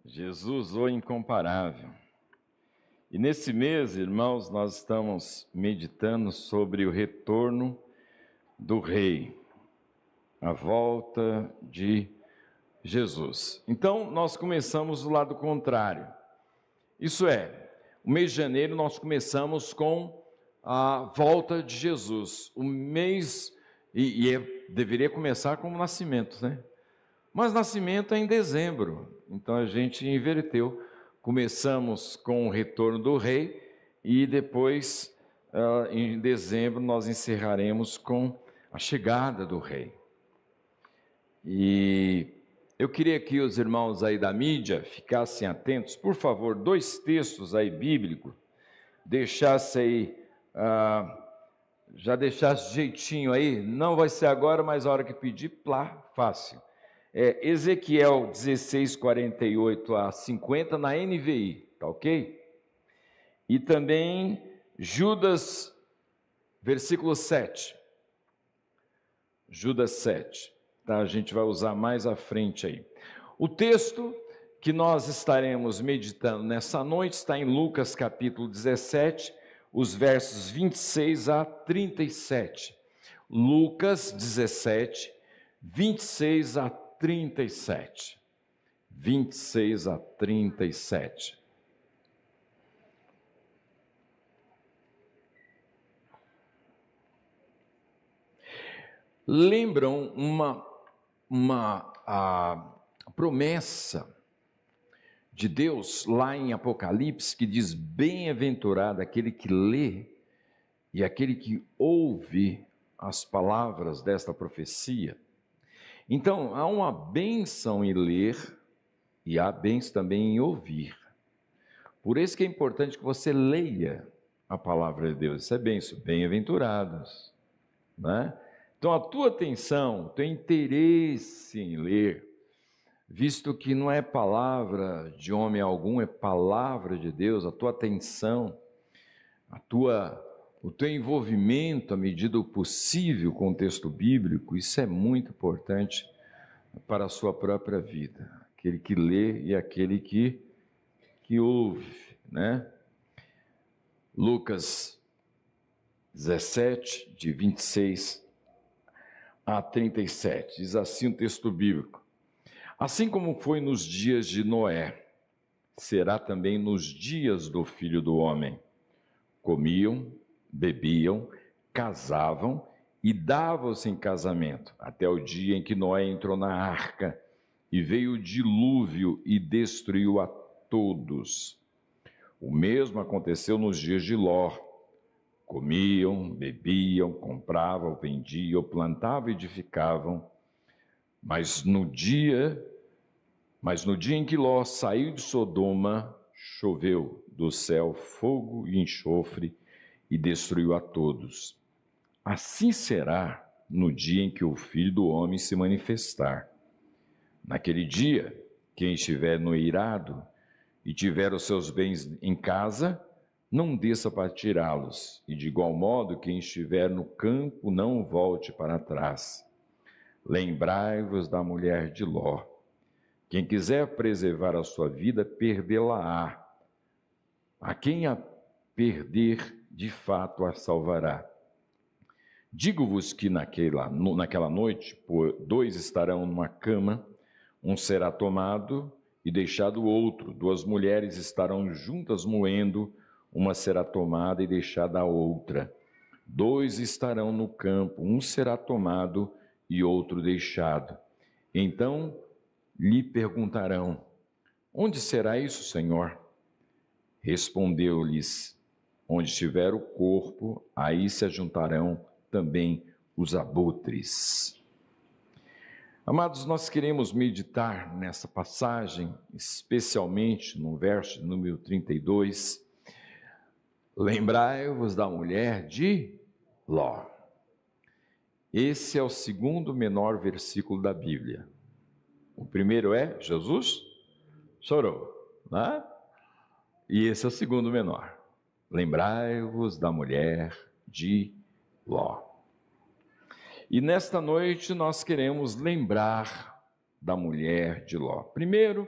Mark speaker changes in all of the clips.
Speaker 1: Jesus, o incomparável. E nesse mês, irmãos, nós estamos meditando sobre o retorno do Rei, a volta de Jesus. Então, nós começamos do lado contrário. Isso é, o mês de janeiro nós começamos com a volta de Jesus. O mês, deveria começar com o nascimento, né? Mas nascimento é em dezembro, então a gente inverteu. Começamos com o retorno do rei e depois, em dezembro, nós encerraremos com a chegada do rei. E eu queria que os irmãos aí da mídia ficassem atentos, por favor, 2 textos aí bíblicos, deixasse aí, já deixasse jeitinho aí, não vai ser agora, mas a hora que pedir, plá, fácil. Ezequiel 16, 48 a 50 na NVI, tá ok? E também Judas, versículo 7. Judas 7, tá? A gente vai usar mais à frente aí. O texto que nós estaremos meditando nessa noite está em Lucas capítulo 17, os versos 26 a 37. Lucas 17, 26 a 37. 26 a 37. Lembram a promessa de Deus lá em Apocalipse que diz: bem-aventurado aquele que lê e aquele que ouve as palavras desta profecia. Então, há uma bênção em ler e há bênção também em ouvir. Por isso que é importante que você leia a palavra de Deus. Isso é bênção, bem-aventurados, né? Então, a tua atenção, teu interesse em ler, visto que não é palavra de homem algum, é palavra de Deus, a tua atenção, o teu envolvimento à medida do possível com o texto bíblico, isso é muito importante para a sua própria vida. Aquele que lê e aquele que ouve, né? Lucas 17, de 26 a 37, diz assim o texto bíblico: assim como foi nos dias de Noé, será também nos dias do Filho do Homem. Comiam, bebiam, casavam e davam-se em casamento, até o dia em que Noé entrou na arca, e veio o dilúvio e destruiu a todos. O mesmo aconteceu nos dias de Ló. Comiam, bebiam, compravam, vendiam, plantavam e edificavam. Mas no dia em que Ló saiu de Sodoma, choveu do céu fogo e enxofre e destruiu a todos. Assim será no dia em que o Filho do Homem se manifestar. Naquele dia, quem estiver no eirado e tiver os seus bens em casa, não desça para tirá-los, e de igual modo, quem estiver no campo, não volte para trás. Lembrai-vos da mulher de Ló. Quem quiser preservar a sua vida, perdê-la-á. A quem a perder, de fato a salvará. Digo-vos que naquela noite, 2 estarão numa cama, um será tomado e deixado o outro. 2 mulheres estarão juntas moendo, uma será tomada e deixada a outra. 2 estarão no campo, um será tomado e outro deixado. Então lhe perguntarão: onde será isso, Senhor? Respondeu-lhes: onde estiver o corpo, aí se ajuntarão também os abutres. Amados, nós queremos meditar nessa passagem, especialmente no verso número 32. Lembrai-vos da mulher de Ló. Esse é o segundo menor versículo da Bíblia. O primeiro é: Jesus chorou, né? E esse é o segundo menor. Lembrai-vos da mulher de Ló. E nesta noite nós queremos lembrar da mulher de Ló. Primeiro,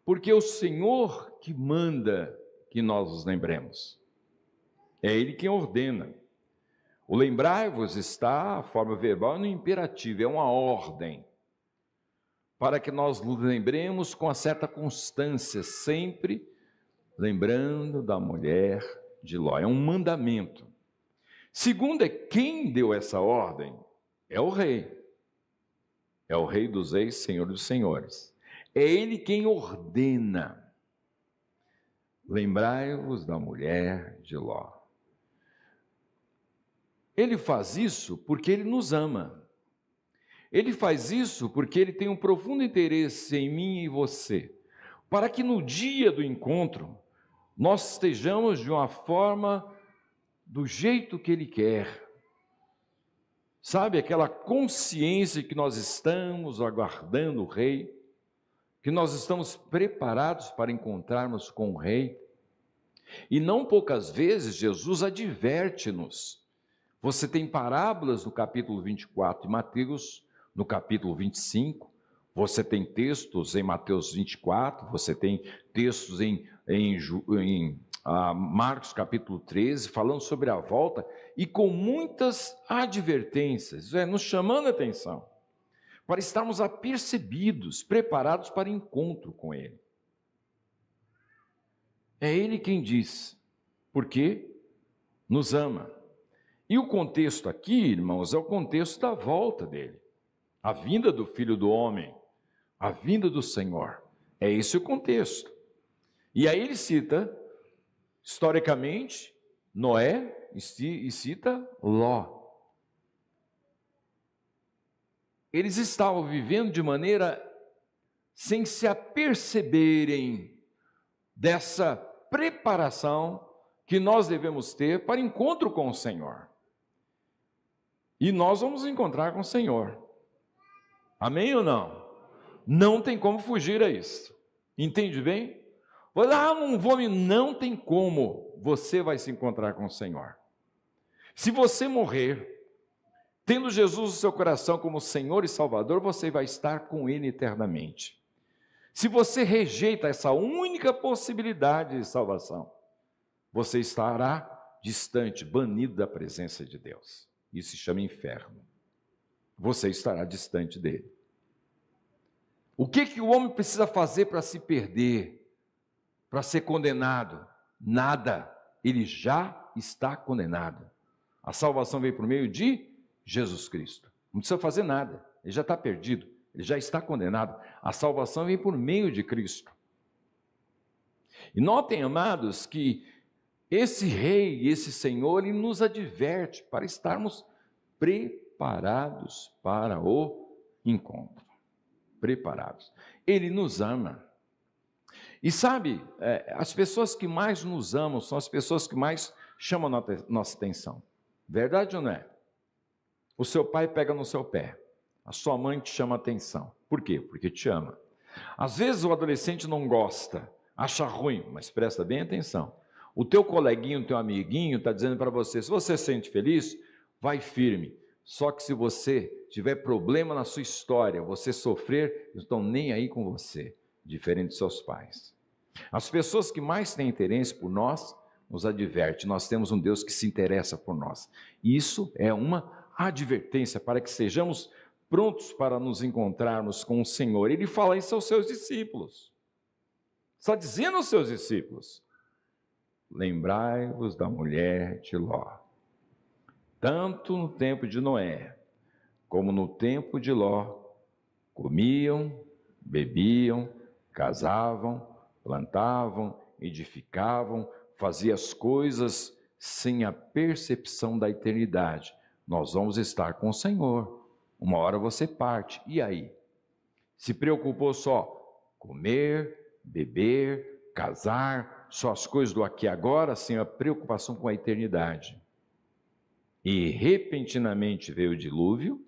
Speaker 1: Porque é o Senhor que manda que nós nos lembremos. É Ele quem ordena. O lembrai-vos está, a forma verbal, no imperativo, é uma ordem, para que nós nos lembremos com uma certa constância, sempre lembrando da mulher de Ló. É um mandamento. Segundo, é quem deu essa ordem? É o rei. É o Rei dos Reis, Senhor dos Senhores. É Ele quem ordena. Lembrai-vos da mulher de Ló. Ele faz isso porque Ele nos ama. Ele faz isso porque Ele tem um profundo interesse em mim e você, para que no dia do encontro nós estejamos de uma forma, do jeito que Ele quer. Sabe, aquela consciência que nós estamos aguardando o Rei, que nós estamos preparados para encontrarmos com o Rei. E não poucas vezes Jesus adverte-nos. Você tem parábolas no capítulo 24 de Mateus, no capítulo 25, você tem textos em Mateus 24, você tem textos em Marcos capítulo 13, falando sobre a volta, e com muitas advertências, nos chamando a atenção, para estarmos apercebidos, preparados para encontro com Ele. É Ele quem diz, porque nos ama. E o contexto aqui, irmãos, é o contexto da volta dele, a vinda do Filho do Homem, a vinda do Senhor. É esse o contexto. E aí ele cita, historicamente, Noé e cita Ló. Eles estavam vivendo de maneira sem se aperceberem dessa preparação que nós devemos ter para encontro com o Senhor. E nós vamos encontrar com o Senhor. Amém ou não? Não tem como fugir a isso. Entende bem? Não vou, não tem como. Você vai se encontrar com o Senhor. Se você morrer, tendo Jesus no seu coração como Senhor e Salvador, você vai estar com Ele eternamente. Se você rejeita essa única possibilidade de salvação, você estará distante, banido da presença de Deus. Isso se chama inferno. Você estará distante dele. O que o homem precisa fazer para se perder, para ser condenado? Nada. Ele já está condenado. A salvação veio por meio de Jesus Cristo. Não precisa fazer nada. Ele já está perdido. Ele já está condenado. A salvação vem por meio de Cristo. E notem, amados, que esse Rei, esse Senhor, Ele nos adverte para estarmos preparados para o encontro. Preparados. Ele nos ama. E sabe, as pessoas que mais nos amam são as pessoas que mais chamam nossa atenção. Verdade ou não é? O seu pai pega no seu pé. A sua mãe te chama a atenção. Por quê? Porque te ama. Às vezes o adolescente não gosta, acha ruim, mas presta bem atenção. O teu coleguinho, o teu amiguinho está dizendo para você, se você se sente feliz, vai firme. Só que se você tiver problema na sua história, você sofrer, não estão nem aí com você, diferente de seus pais. As pessoas que mais têm interesse por nós, nos adverte, nós temos um Deus que se interessa por nós. Isso é uma advertência para que sejamos prontos para nos encontrarmos com o Senhor. Ele fala isso aos seus discípulos. Está dizendo aos seus discípulos, lembrai-vos da mulher de Ló. Tanto no tempo de Noé, como no tempo de Ló, comiam, bebiam, casavam, plantavam, edificavam, faziam as coisas sem a percepção da eternidade. Nós vamos estar com o Senhor. Uma hora você parte. E aí? Se preocupou só comer, beber, casar, só as coisas do aqui e agora, sem a preocupação com a eternidade. E repentinamente veio o dilúvio,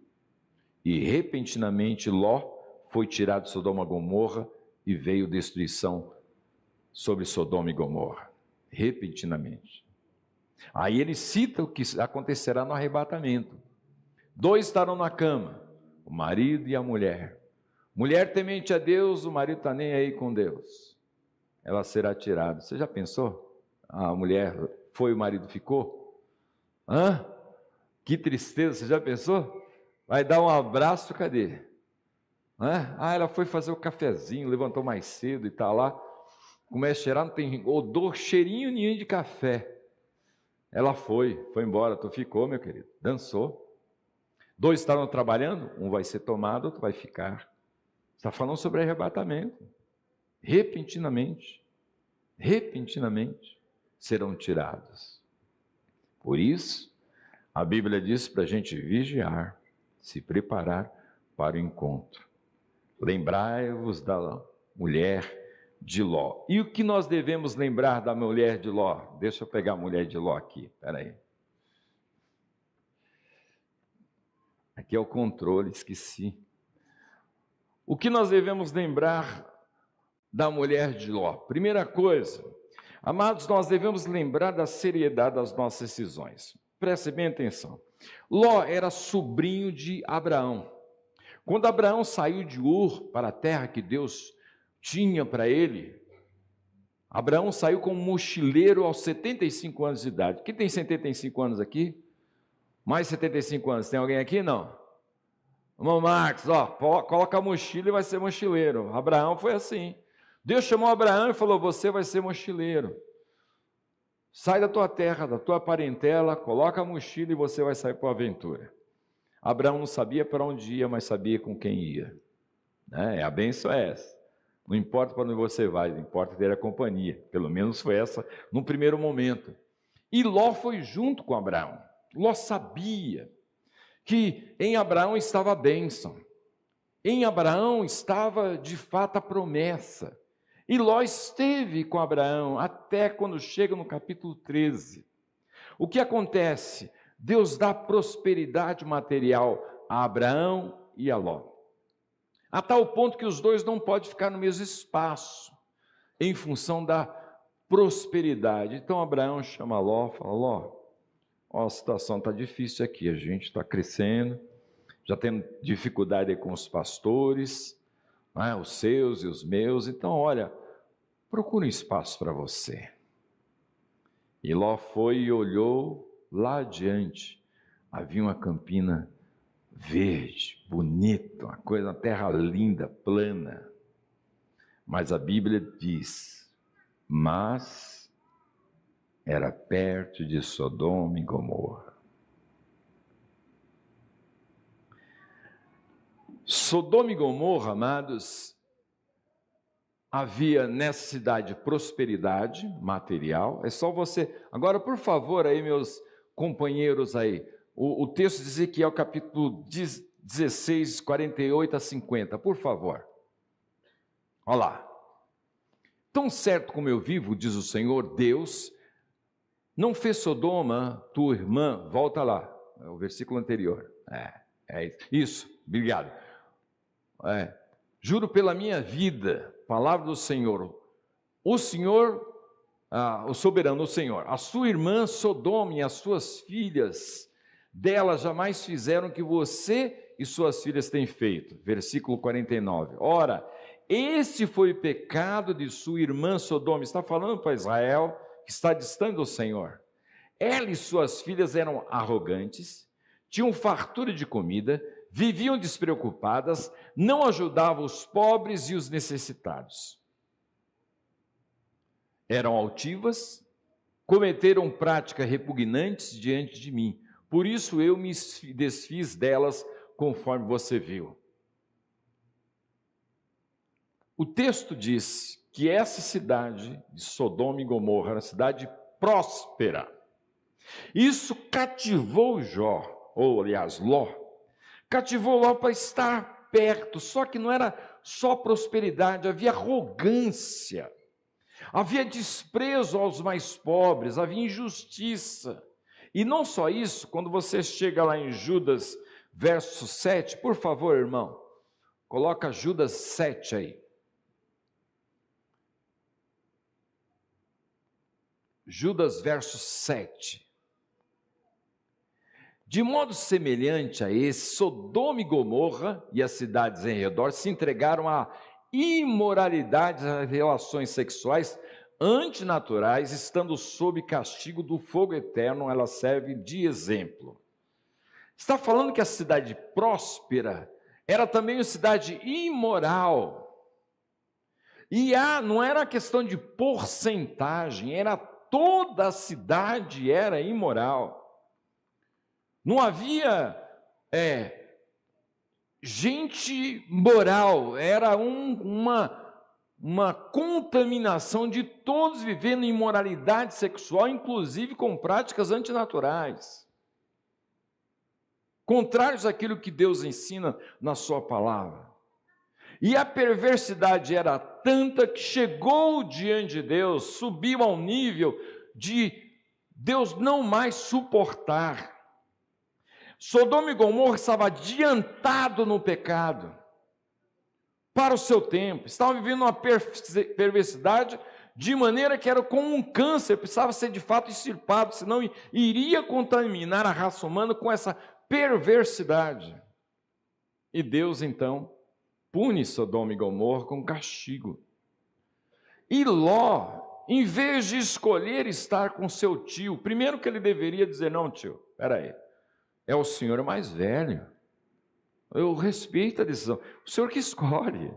Speaker 1: e repentinamente Ló foi tirado de Sodoma e Gomorra, e veio destruição sobre Sodoma e Gomorra. Repentinamente. Aí ele cita o que acontecerá no arrebatamento. 2 estarão na cama, o marido e a mulher. Mulher temente a Deus, o marido está nem aí com Deus. Ela será tirada. Você já pensou? A mulher foi, o marido ficou? Hã? Que tristeza, você já pensou? Vai dar um abraço, cadê? Hã? Ah, ela foi fazer o cafezinho, levantou mais cedo e está lá. Começa a cheirar, não tem odor, cheirinho nenhum de café. Ela foi embora, tu ficou, meu querido, dançou. 2 estavam trabalhando, um vai ser tomado, outro vai ficar. Está falando sobre arrebatamento. Repentinamente serão tirados. Por isso, a Bíblia diz para a gente vigiar, se preparar para o encontro. Lembrai-vos da mulher de Ló. E o que nós devemos lembrar da mulher de Ló? Deixa eu pegar a mulher de Ló aqui, espera aí. Aqui é o controle, esqueci. O que nós devemos lembrar da mulher de Ló? Primeira coisa, amados, nós devemos lembrar da seriedade das nossas decisões. Preste bem atenção. Ló era sobrinho de Abraão. Quando Abraão saiu de Ur para a terra que Deus tinha para ele, Abraão saiu como mochileiro aos 75 anos de idade. Quem tem 75 anos aqui? Mais 75 anos. Tem alguém aqui? Não. Irmão Marcos, ó, coloca a mochila e vai ser mochileiro. Abraão foi assim. Deus chamou Abraão e falou, você vai ser mochileiro. Sai da tua terra, da tua parentela, coloca a mochila e você vai sair para a aventura. Abraão não sabia para onde ia, mas sabia com quem ia. A bênção é essa. Não importa para onde você vai, não importa ter a companhia. Pelo menos foi essa num primeiro momento. E Ló foi junto com Abraão. Ló sabia que em Abraão estava a bênção. Em Abraão estava de fato a promessa. E Ló esteve com Abraão até quando chega no capítulo 13. O que acontece? Deus dá prosperidade material a Abraão e a Ló. A tal ponto que os dois não podem ficar no mesmo espaço, em função da prosperidade. Então Abraão chama Ló, fala, Ló, a situação está difícil aqui, a gente está crescendo, já tendo dificuldade com os pastores, os seus e os meus, então olha, procura um espaço para você. E Ló foi e olhou lá adiante, havia uma campina verde, bonita, uma terra linda, plana. Mas a Bíblia diz, mas era perto de Sodoma e Gomorra. Sodoma e Gomorra, amados, havia nessa cidade prosperidade material. É só você... Agora, por favor, aí, meus companheiros aí, o texto de Ezequiel, capítulo 16, 48 a 50, por favor. Olha lá. Tão certo como eu vivo, diz o Senhor, Deus, não fez Sodoma, tua irmã, volta lá, é o versículo anterior. É isso. Isso, obrigado. Juro pela minha vida, palavra do Senhor, o Senhor, o soberano, o Senhor, a sua irmã Sodoma e as suas filhas, dela jamais fizeram o que você e suas filhas têm feito. Versículo 49. Ora, este foi o pecado de sua irmã Sodoma. Está falando para Israel, que está distante do Senhor. Ela e suas filhas eram arrogantes, tinham fartura de comida, viviam despreocupadas, não ajudavam os pobres e os necessitados. Eram altivas, cometeram práticas repugnantes diante de mim. Por isso eu me desfiz delas, conforme você viu. O texto diz que essa cidade de Sodoma e Gomorra era uma cidade próspera. Isso cativou Ló. Cativou Ló para estar perto, só que não era só prosperidade, havia arrogância, havia desprezo aos mais pobres, havia injustiça. E não só isso, quando você chega lá em Judas, verso 7, por favor, irmão, coloca Judas 7 aí. Judas, verso 7. De modo semelhante a esse, Sodoma e Gomorra e as cidades em redor se entregaram à imoralidade, às relações sexuais antinaturais, estando sob castigo do fogo eterno. Ela serve de exemplo. Está falando que a cidade próspera era também uma cidade imoral. E não era questão de porcentagem, era toda a cidade era imoral. Não havia gente moral, era uma contaminação de todos vivendo em imoralidade sexual, inclusive com práticas antinaturais, contrários àquilo que Deus ensina na sua palavra. E a perversidade era tanta que chegou diante de Deus, subiu ao nível de Deus não mais suportar. Sodoma e Gomorra estava adiantado no pecado, para o seu tempo, estavam vivendo uma perversidade de maneira que era como um câncer, precisava ser de fato extirpado, senão iria contaminar a raça humana com essa perversidade. E Deus então pune Sodoma e Gomorra com castigo. E Ló, em vez de escolher estar com seu tio, primeiro que ele deveria dizer: não, tio, espera aí, é o senhor mais velho, eu respeito a decisão, o senhor que escolhe,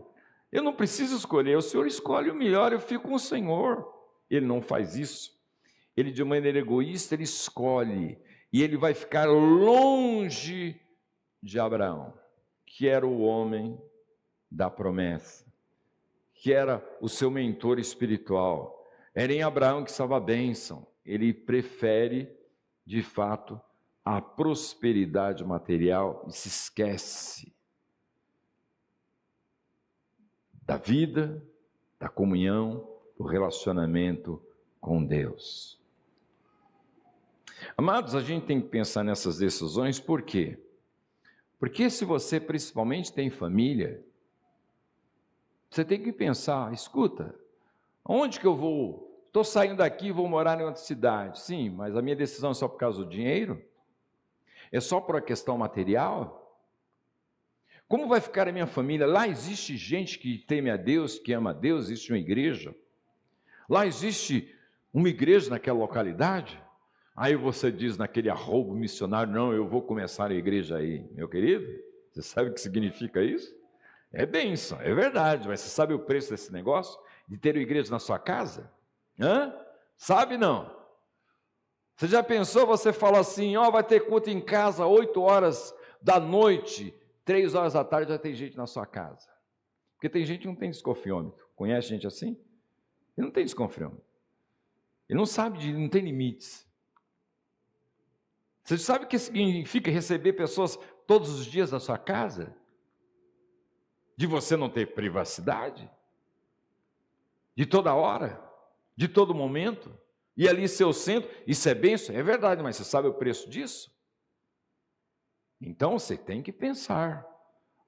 Speaker 1: eu não preciso escolher, o senhor escolhe o melhor, eu fico com o Senhor. Ele não faz isso, ele de maneira egoísta, ele escolhe, e ele vai ficar longe de Abraão, que era o homem da promessa, que era o seu mentor espiritual. Era em Abraão que estava a bênção. Ele prefere, de fato, a prosperidade material e se esquece da vida, da comunhão, do relacionamento com Deus. Amados, a gente tem que pensar nessas decisões, por quê? Porque se você principalmente tem família, você tem que pensar: escuta, onde que eu vou? Estou saindo daqui e vou morar em outra cidade. Sim, mas a minha decisão é só por causa do dinheiro? É só por a questão material? Como vai ficar a minha família? Lá existe gente que teme a Deus, que ama a Deus, existe uma igreja. Lá existe uma igreja naquela localidade. Aí você diz naquele arrobo missionário: não, eu vou começar a igreja aí. Meu querido, você sabe o que significa isso? É bênção, é verdade, mas você sabe o preço desse negócio? De ter uma igreja na sua casa? Sabe não? Você já pensou, você fala assim: vai ter culto em casa 8 horas da noite, 3 horas da tarde já tem gente na sua casa. Porque tem gente que não tem desconfiômetro. Conhece gente assim? Ele não tem desconfiômetro. Ele não sabe, não tem limites. Você sabe o que significa receber pessoas todos os dias na sua casa? De você não ter privacidade? De toda hora? De todo momento? E ali seu centro? Isso é bênção? É verdade, mas você sabe o preço disso? Então você tem que pensar.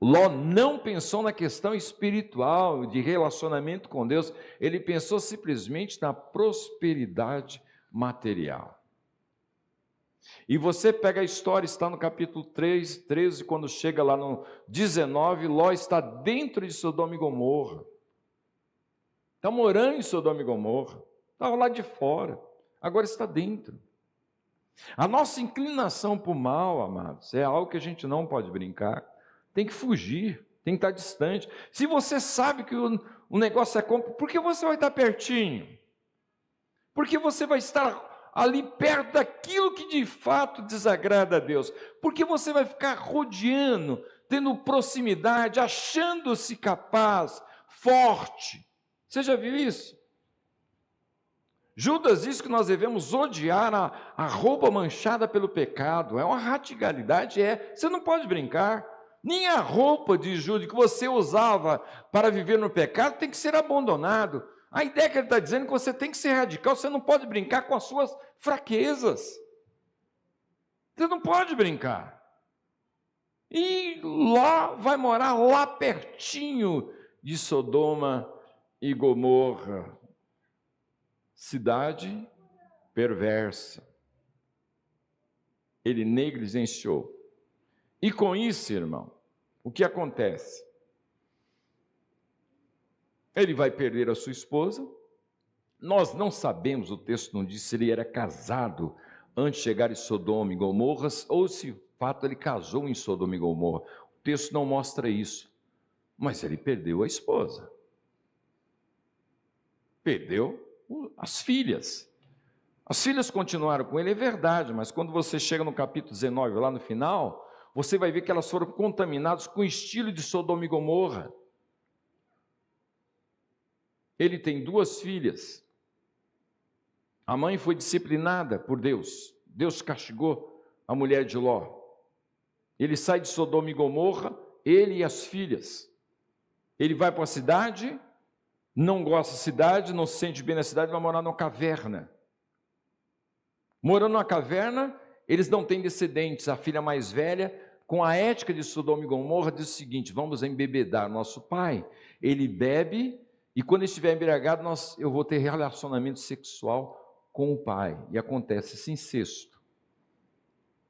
Speaker 1: Ló não pensou na questão espiritual, de relacionamento com Deus, ele pensou simplesmente na prosperidade material. E você pega a história, está no capítulo 13, quando chega lá no 19, Ló está dentro de Sodoma e Gomorra. Está morando em Sodoma e Gomorra. Estava lá de fora, agora está dentro. A nossa inclinação para o mal, amados, é algo que a gente não pode brincar. Tem que fugir, tem que estar distante. Se você sabe que o negócio é compro, por que você vai estar pertinho? Porque você vai estar ali perto daquilo que de fato desagrada a Deus. Porque você vai ficar rodeando, tendo proximidade, achando-se capaz, forte. Você já viu isso? Judas diz que nós devemos odiar a roupa manchada pelo pecado. É uma radicalidade, você não pode brincar. Nem a roupa de Judas que você usava para viver no pecado tem que ser abandonado. A ideia que ele está dizendo é que você tem que ser radical, você não pode brincar com as suas fraquezas. Você não pode brincar. E lá vai morar lá pertinho de Sodoma e Gomorra. Cidade perversa. Ele negligenciou. E com isso, irmão, o que acontece? Ele vai perder a sua esposa. Nós não sabemos, o texto não diz se ele era casado antes de chegar em Sodoma e Gomorra, ou se, de fato, ele casou em Sodoma e Gomorra. O texto não mostra isso. Mas ele perdeu a esposa. Perdeu as filhas. As filhas continuaram com ele, é verdade, mas quando você chega no capítulo 19, lá no final, você vai ver que elas foram contaminadas com o estilo de Sodoma e Gomorra. Ele tem 2 filhas. A mãe foi disciplinada por Deus. Deus castigou a mulher de Ló. Ele sai de Sodoma e Gomorra, ele e as filhas. Ele vai para a cidade, não gosta da cidade, não se sente bem na cidade, vai morar numa caverna. Morando numa caverna, eles não têm descendentes. A filha mais velha, com a ética de Sodoma e Gomorra, diz o seguinte: vamos embebedar nosso pai. Ele bebe, e quando estiver embriagado, eu vou ter relacionamento sexual com o pai. E acontece esse incesto.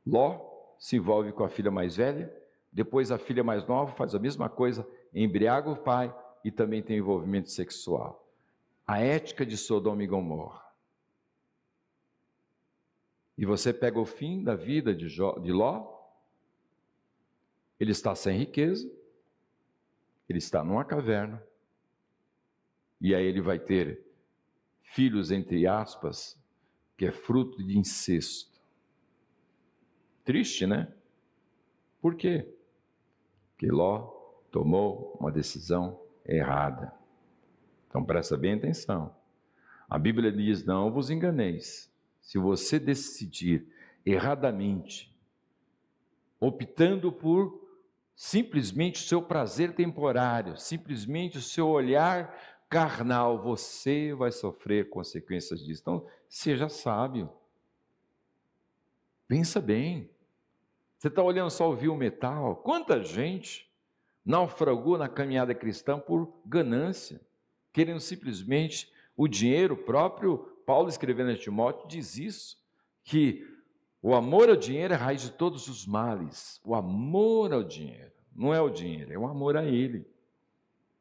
Speaker 1: Ló se envolve com a filha mais velha, depois a filha mais nova faz a mesma coisa, embriaga o pai e também tem envolvimento sexual. A ética de Sodoma e Gomorra. E você pega o fim da vida de Ló, ele está sem riqueza, ele está numa caverna, e aí ele vai ter filhos, entre aspas, que é fruto de incesto. Triste, né? Por quê? Porque Ló tomou uma decisão errada. Então presta bem atenção. A Bíblia diz: não vos enganeis. Se você decidir erradamente, optando por simplesmente o seu prazer temporário, simplesmente o seu olhar carnal, você vai sofrer consequências disso. Então, seja sábio. Pensa bem. Você está olhando só o vil metal? Quanta gente naufragou na caminhada cristã por ganância, querendo simplesmente o dinheiro. Próprio Paulo, escrevendo a Timóteo, diz isso, que o amor ao dinheiro é a raiz de todos os males. O amor ao dinheiro, não é o dinheiro, é o amor a ele.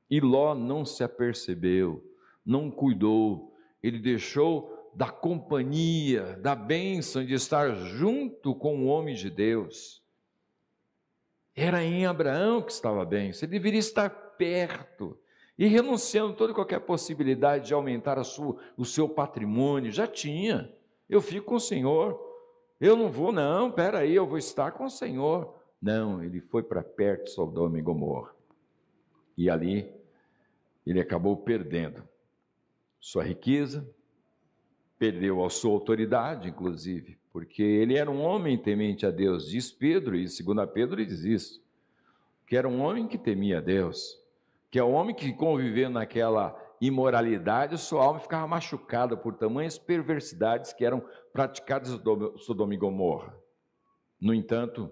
Speaker 1: E Ló não se apercebeu, não cuidou, ele deixou da companhia, da bênção de estar junto com o homem de Deus. Era em Abraão que estava a bênção, ele deveria estar perto, e renunciando a toda e qualquer possibilidade de aumentar o seu patrimônio. Já tinha, eu fico com o Senhor, eu não vou, não, peraí, eu vou estar com o Senhor. Não, ele foi para perto de Sodoma e Gomorra, e ali ele acabou perdendo sua riqueza, perdeu a sua autoridade, inclusive, porque ele era um homem temente a Deus, diz Pedro, e segundo Pedro diz isso, que era um homem que temia a Deus, que é um homem que convivendo naquela imoralidade, sua alma ficava machucada por tamanhas perversidades que eram praticadas em Sodoma e Gomorra. No entanto,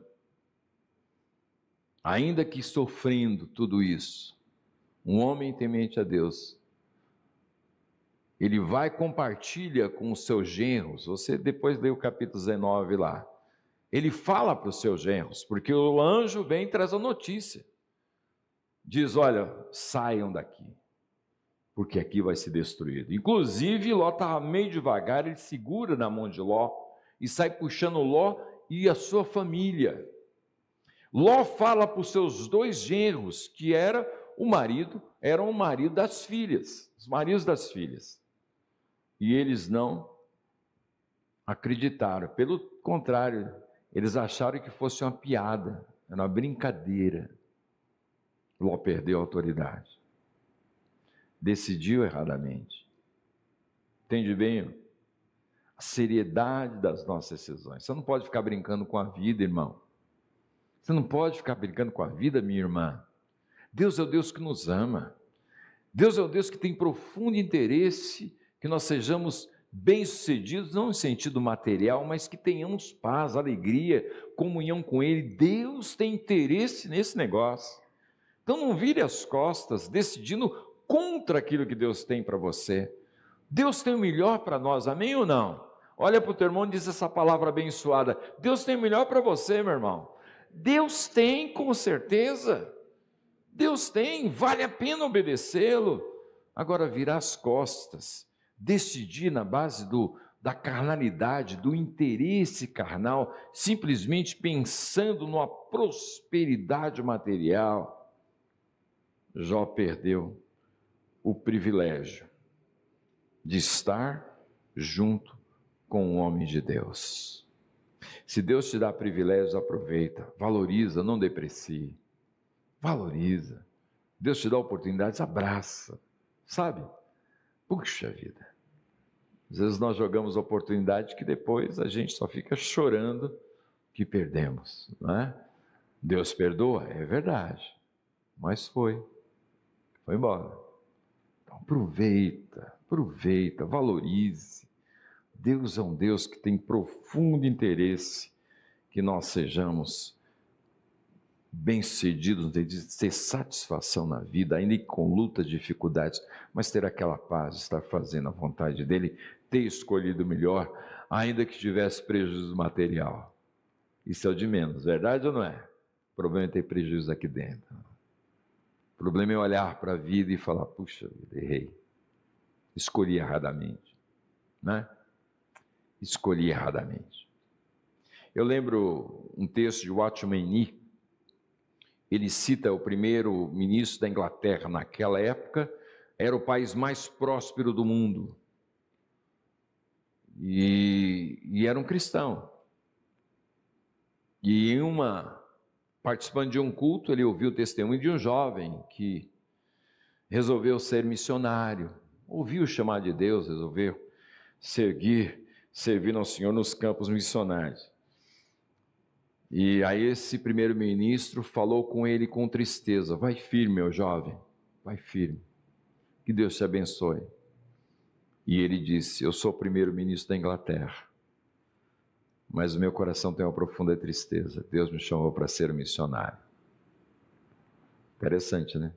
Speaker 1: ainda que sofrendo tudo isso, um homem temente a Deus, ele vai e compartilha com os seus genros. Você depois lê o capítulo 19 lá. Ele fala para os seus genros, porque o anjo vem e traz a notícia. Diz: olha, saiam daqui, porque aqui vai ser destruído. Inclusive, Ló estava meio devagar, ele segura na mão de Ló e sai puxando Ló e a sua família. Ló fala para os seus 2 genros, que eram o marido das filhas, os maridos das filhas. E eles não acreditaram, pelo contrário, eles acharam que fosse uma piada, era uma brincadeira. Ló perdeu a autoridade, decidiu erradamente. Entende bem a seriedade das nossas decisões? Você não pode ficar brincando com a vida, irmão. Você não pode ficar brincando com a vida, minha irmã. Deus é o Deus que nos ama. Deus é o Deus que tem profundo interesse que nós sejamos bem-sucedidos, não em sentido material, mas que tenhamos paz, alegria, comunhão com Ele. Deus tem interesse nesse negócio. Então não vire as costas decidindo contra aquilo que Deus tem para você. Deus tem o melhor para nós, amém ou não? Olha para o teu irmão e diz essa palavra abençoada. Deus tem o melhor para você, meu irmão. Deus tem, com certeza. Deus tem, vale a pena obedecê-lo. Agora, virar as costas, decidir na base da carnalidade, do interesse carnal, simplesmente pensando numa prosperidade material. Jó perdeu o privilégio de estar junto com o homem de Deus. Se Deus te dá privilégios, aproveita, valoriza, não deprecie. Valoriza. Deus te dá oportunidades, abraça. Sabe? Puxa vida. Às vezes nós jogamos oportunidade que depois a gente só fica chorando que perdemos, não é? Deus perdoa? É verdade. Mas foi embora. Então aproveita, valorize. Deus é um Deus que tem profundo interesse que nós sejamos bem-sucedidos, de ter satisfação na vida, ainda com lutas, dificuldades, mas ter aquela paz, estar fazendo a vontade dele, ter escolhido o melhor, ainda que tivesse prejuízo material. Isso é o de menos, verdade ou não é? O problema é ter prejuízo aqui dentro. O problema é olhar para a vida e falar, puxa vida, errei. Escolhi erradamente, né? Escolhi erradamente. Eu lembro um texto de Watchman Nee. Ele cita o primeiro-ministro da Inglaterra naquela época, era o país mais próspero do mundo. E era um cristão. E participando de um culto, ele ouviu o testemunho de um jovem que resolveu ser missionário, ouviu o chamado de Deus, resolveu servir ao Senhor nos campos missionários. E aí esse primeiro-ministro falou com ele com tristeza, vai firme, meu jovem, vai firme, que Deus te abençoe. E ele disse, eu sou o primeiro-ministro da Inglaterra, mas o meu coração tem uma profunda tristeza, Deus me chamou para ser um missionário. Interessante, né?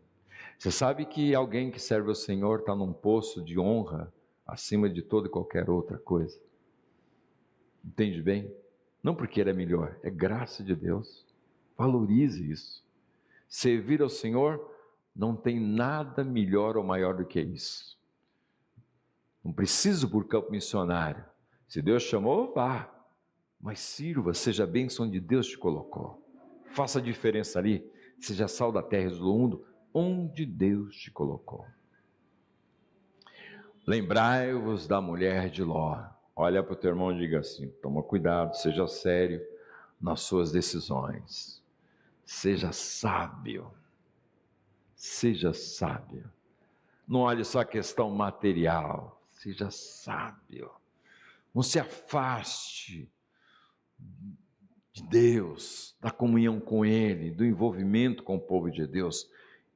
Speaker 1: Você sabe que alguém que serve ao Senhor está num posto de honra acima de toda e qualquer outra coisa. Entende bem? Não porque ele é melhor, é graça de Deus. Valorize isso. Servir ao Senhor não tem nada melhor ou maior do que isso. Não preciso por campo missionário. Se Deus chamou, vá. Mas sirva, seja a bênção onde Deus te colocou. Faça a diferença ali. Seja sal da terra e do mundo, onde Deus te colocou. Lembrai-vos da mulher de Ló. Olha para o teu irmão e diga assim, toma cuidado, seja sério nas suas decisões. Seja sábio. Seja sábio. Não olhe só a questão material. Seja sábio. Não se afaste de Deus, da comunhão com Ele, do envolvimento com o povo de Deus.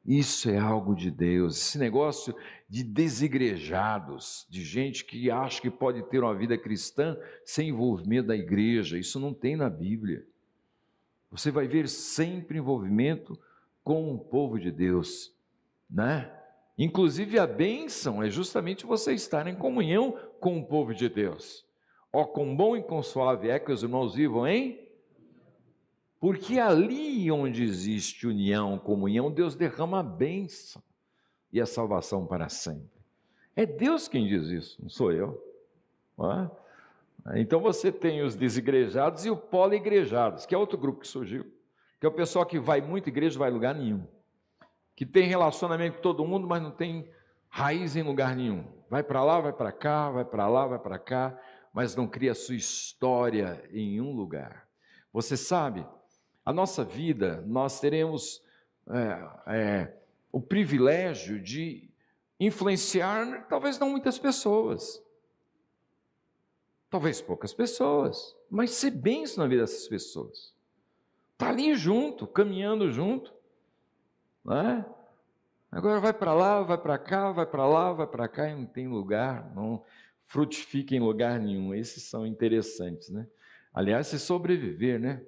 Speaker 1: Isso é algo de Deus. Esse negócio de desigrejados, de gente que acha que pode ter uma vida cristã sem envolvimento da igreja, isso não tem na Bíblia. Você vai ver sempre envolvimento com o povo de Deus, né? Inclusive a bênção é justamente você estar em comunhão com o povo de Deus. Ó, quão bom e quão suave é que os irmãos vivam, hein? Porque ali onde existe união, comunhão, Deus derrama a bênção e a salvação para sempre. É Deus quem diz isso, não sou eu. Não é? Então você tem os desigrejados e os poligrejados, que é outro grupo que surgiu, que é o pessoal que vai muito à igreja, não vai em lugar nenhum, que tem relacionamento com todo mundo, mas não tem raiz em lugar nenhum. Vai para lá, vai para cá, vai para lá, vai para cá, mas não cria sua história em um lugar. Você sabe, a nossa vida, nós teremos o privilégio de influenciar, talvez não muitas pessoas, talvez poucas pessoas, mas ser bênção na vida dessas pessoas. Está ali junto, caminhando junto, não é? Agora vai para lá, vai para cá, vai para lá, vai para cá, e não tem lugar, não frutifica em lugar nenhum. Esses são interessantes, né? Aliás, se sobreviver, né?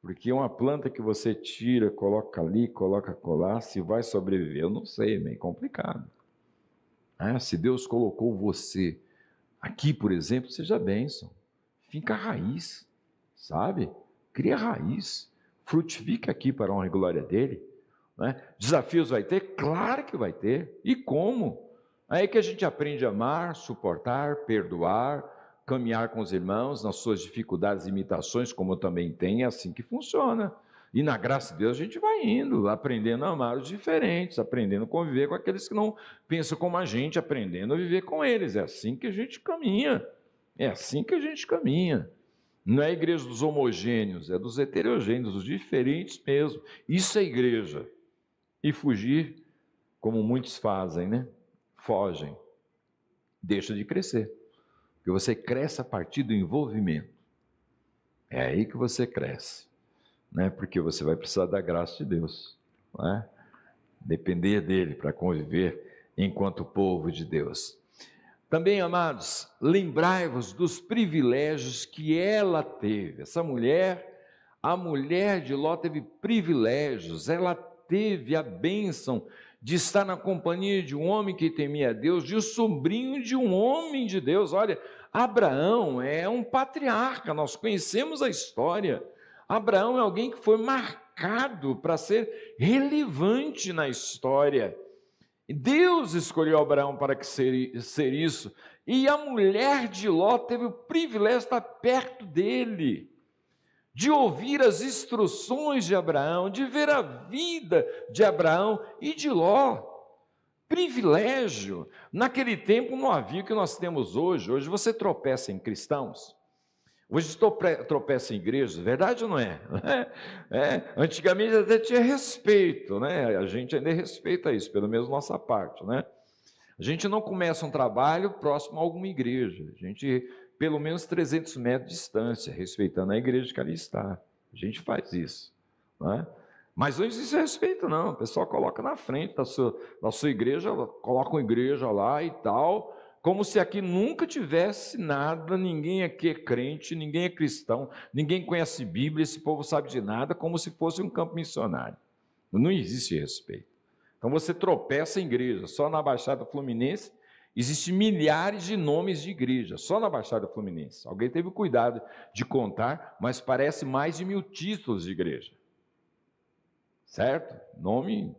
Speaker 1: Porque uma planta que você tira, coloca ali, coloca colar, se vai sobreviver, eu não sei, é meio complicado. Se Deus colocou você Aqui, por exemplo, seja bênção. Finca raiz, sabe? Cria raiz. Frutifica aqui para a honra e glória dele. Né? Desafios vai ter? Claro que vai ter. E como? Aí que a gente aprende a amar, suportar, perdoar, caminhar com os irmãos nas suas dificuldades e limitações, como também tem, é assim que funciona. E na graça de Deus a gente vai indo, aprendendo a amar os diferentes, aprendendo a conviver com aqueles que não pensam como a gente, aprendendo a viver com eles. É assim que a gente caminha. É assim que a gente caminha. Não é a igreja dos homogêneos, é dos heterogêneos, dos diferentes mesmo. Isso é igreja. E fugir, como muitos fazem, né? Fogem. Deixa de crescer. Porque você cresce a partir do envolvimento. É aí que você cresce. Né? Porque você vai precisar da graça de Deus. Né? Depender dele para conviver enquanto povo de Deus. Também, amados, lembrai-vos dos privilégios que ela teve. Essa mulher, a mulher de Ló teve privilégios, ela teve a bênção de estar na companhia de um homem que temia a Deus, de um sobrinho de um homem de Deus. Olha, Abraão é um patriarca, nós conhecemos a história. Abraão é alguém que foi marcado para ser relevante na história. Deus escolheu Abraão para ser isso, e a mulher de Ló teve o privilégio de estar perto dele, de ouvir as instruções de Abraão, de ver a vida de Abraão e de Ló. Privilégio. Naquele tempo não havia o que nós temos hoje. Hoje você tropeça em cristãos. Hoje tropeça em igrejas, verdade ou não é? Antigamente até tinha respeito, né? A gente ainda respeita isso, pelo menos nossa parte, né? A gente não começa um trabalho próximo a alguma igreja, a gente, pelo menos 300 metros de distância, respeitando a igreja que ali está. A gente faz isso, né? Mas hoje isso é respeito não, o pessoal coloca na frente da sua igreja, coloca uma igreja lá e tal, como se aqui nunca tivesse nada, ninguém aqui é crente, ninguém é cristão, ninguém conhece Bíblia, esse povo sabe de nada, como se fosse um campo missionário. Não existe respeito. Então você tropeça em igreja, só na Baixada Fluminense existem milhares de nomes de igreja, só na Baixada Fluminense. Alguém teve cuidado de contar, mas parece mais de 1000 títulos de igreja. Certo? Nome,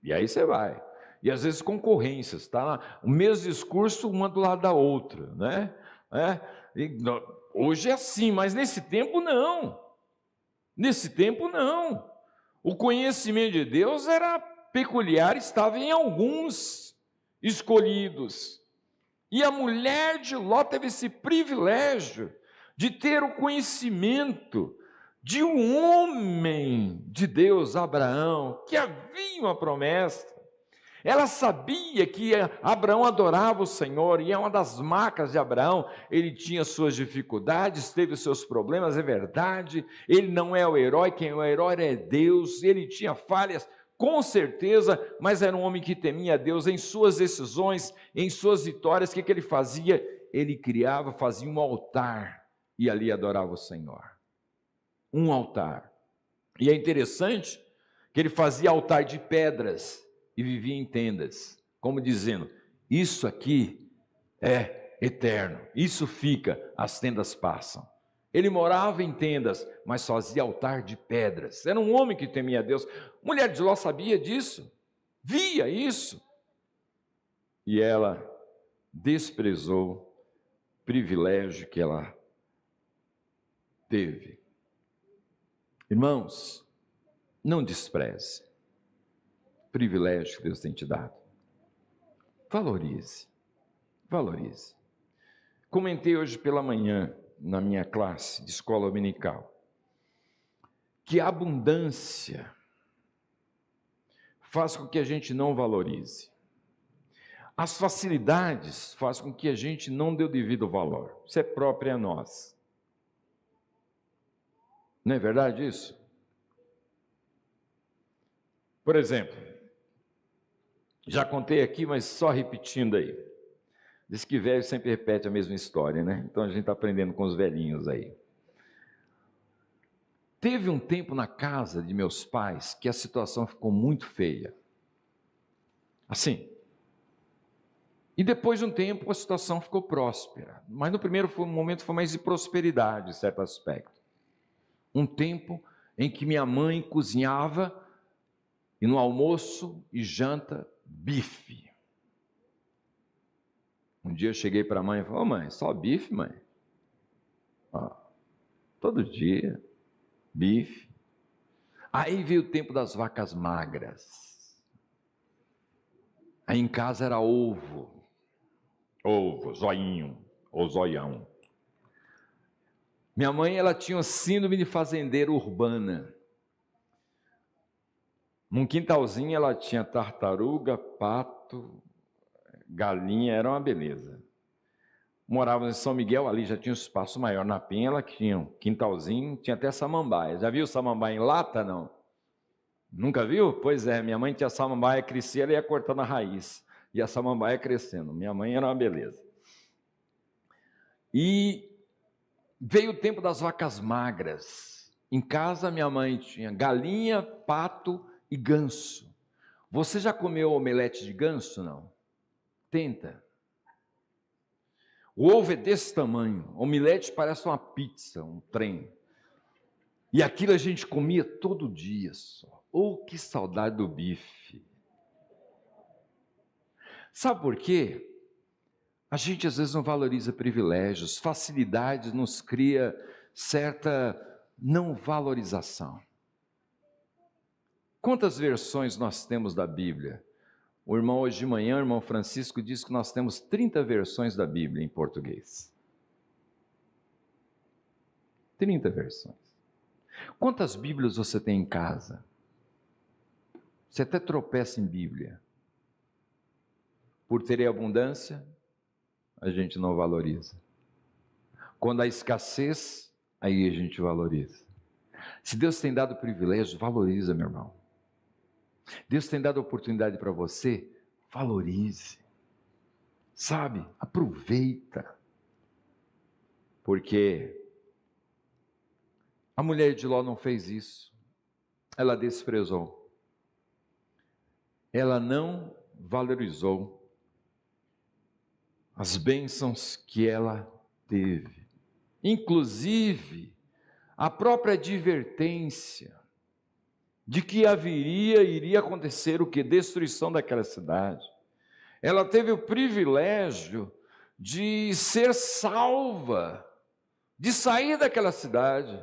Speaker 1: e aí você vai. E às vezes concorrências, tá? O mesmo discurso, uma do lado da outra, né? Hoje é assim, mas nesse tempo não. Nesse tempo não. O conhecimento de Deus era peculiar, estava em alguns escolhidos. E a mulher de Ló teve esse privilégio de ter o conhecimento de um homem de Deus, Abraão, que havia uma promessa. Ela sabia que Abraão adorava o Senhor, e é uma das marcas de Abraão. Ele tinha suas dificuldades, teve seus problemas, é verdade. Ele não é o herói, quem é o herói é Deus. Ele tinha falhas, com certeza, mas era um homem que temia a Deus em suas decisões, em suas vitórias. O que ele fazia? Ele criava, fazia um altar e ali adorava o Senhor. Um altar. E é interessante que ele fazia altar de pedras e vivia em tendas, como dizendo, isso aqui é eterno, isso fica, as tendas passam. Ele morava em tendas, mas fazia altar de pedras. Era um homem que temia a Deus. Mulher de Ló sabia disso, via isso. E ela desprezou o privilégio que ela teve. Irmãos, não despreze o privilégio que Deus tem te dado. Valorize, valorize. Comentei hoje pela manhã, na minha classe de escola dominical, que a abundância faz com que a gente não valorize. As facilidades fazem com que a gente não dê o devido valor. Isso é próprio a nós. Não é verdade isso? Por exemplo, já contei aqui, mas só repetindo aí. Diz que velho sempre repete a mesma história, né? Então a gente está aprendendo com os velhinhos aí. Teve um tempo na casa de meus pais que a situação ficou muito feia. Assim, E depois de um tempo a situação ficou próspera, mas no primeiro momento foi mais de prosperidade, em certo aspecto. Um tempo em que minha mãe cozinhava e no almoço e janta, bife. Um dia eu cheguei para a mãe e falei: "Ô mãe, só bife, mãe?" Todo dia, bife. Aí veio o tempo das vacas magras. Aí em casa era ovo, zoinho ou zoião. Minha mãe, ela tinha uma síndrome de fazendeira urbana. Num quintalzinho ela tinha tartaruga, pato, galinha, era uma beleza. Morávamos em São Miguel, ali já tinha um espaço maior. Na Penha ela tinha um quintalzinho, tinha até samambaia. Já viu samambaia em lata, não? Nunca viu? Pois é, minha mãe tinha samambaia, crescia, ela ia cortando a raiz. E a samambaia crescendo. Minha mãe era uma beleza. E veio o tempo das vacas magras. Em casa minha mãe tinha galinha, pato e ganso. Você já comeu omelete de ganso, não? Tenta. O ovo é desse tamanho, omelete parece uma pizza, um trem. E aquilo a gente comia todo dia só. Oh, que saudade do bife. Sabe por quê? A gente às vezes não valoriza privilégios, facilidades nos cria certa não valorização. Quantas versões nós temos da Bíblia? O irmão hoje de manhã, o irmão Francisco, disse que nós temos 30 versões da Bíblia em português. 30 versões. Quantas Bíblias você tem em casa? Você até tropeça em Bíblia. Por ter abundância, a gente não valoriza. Quando há escassez, aí a gente valoriza. Se Deus tem dado privilégio, valoriza, meu irmão. Deus tem dado oportunidade para você, valorize. Sabe, aproveita. Porque a mulher de Ló não fez isso. Ela desprezou. Ela não valorizou as bênçãos que ela teve. Inclusive, a própria advertência de que iria acontecer o que? Destruição daquela cidade. Ela teve o privilégio de ser salva, de sair daquela cidade.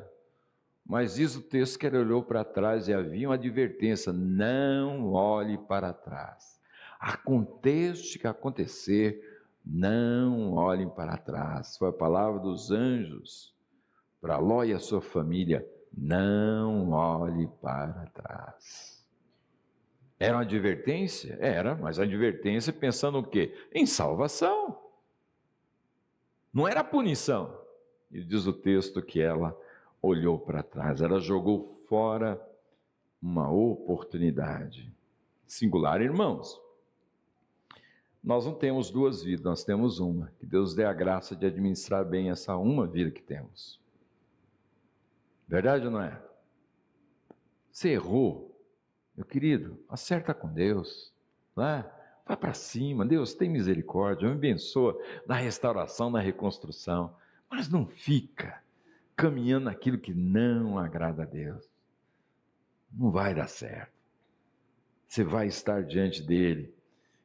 Speaker 1: Mas diz o texto que ela olhou para trás e havia uma advertência: não olhe para trás. Aconteça o que acontecer, não olhem para trás. Foi a palavra dos anjos para Ló e a sua família: não olhe para trás. Era uma advertência? Era, mas a advertência pensando o quê? Em salvação. Não era punição. E diz o texto que ela olhou para trás, ela jogou fora uma oportunidade. Singular, irmãos. Nós não temos duas vidas, nós temos uma. Que Deus dê a graça de administrar bem essa uma vida que temos. Verdade ou não é? Você errou, meu querido, acerta com Deus, não é? Vai para cima, Deus tem misericórdia, me abençoa na restauração, na reconstrução, mas não fica caminhando naquilo que não agrada a Deus. Não vai dar certo. Você vai estar diante dele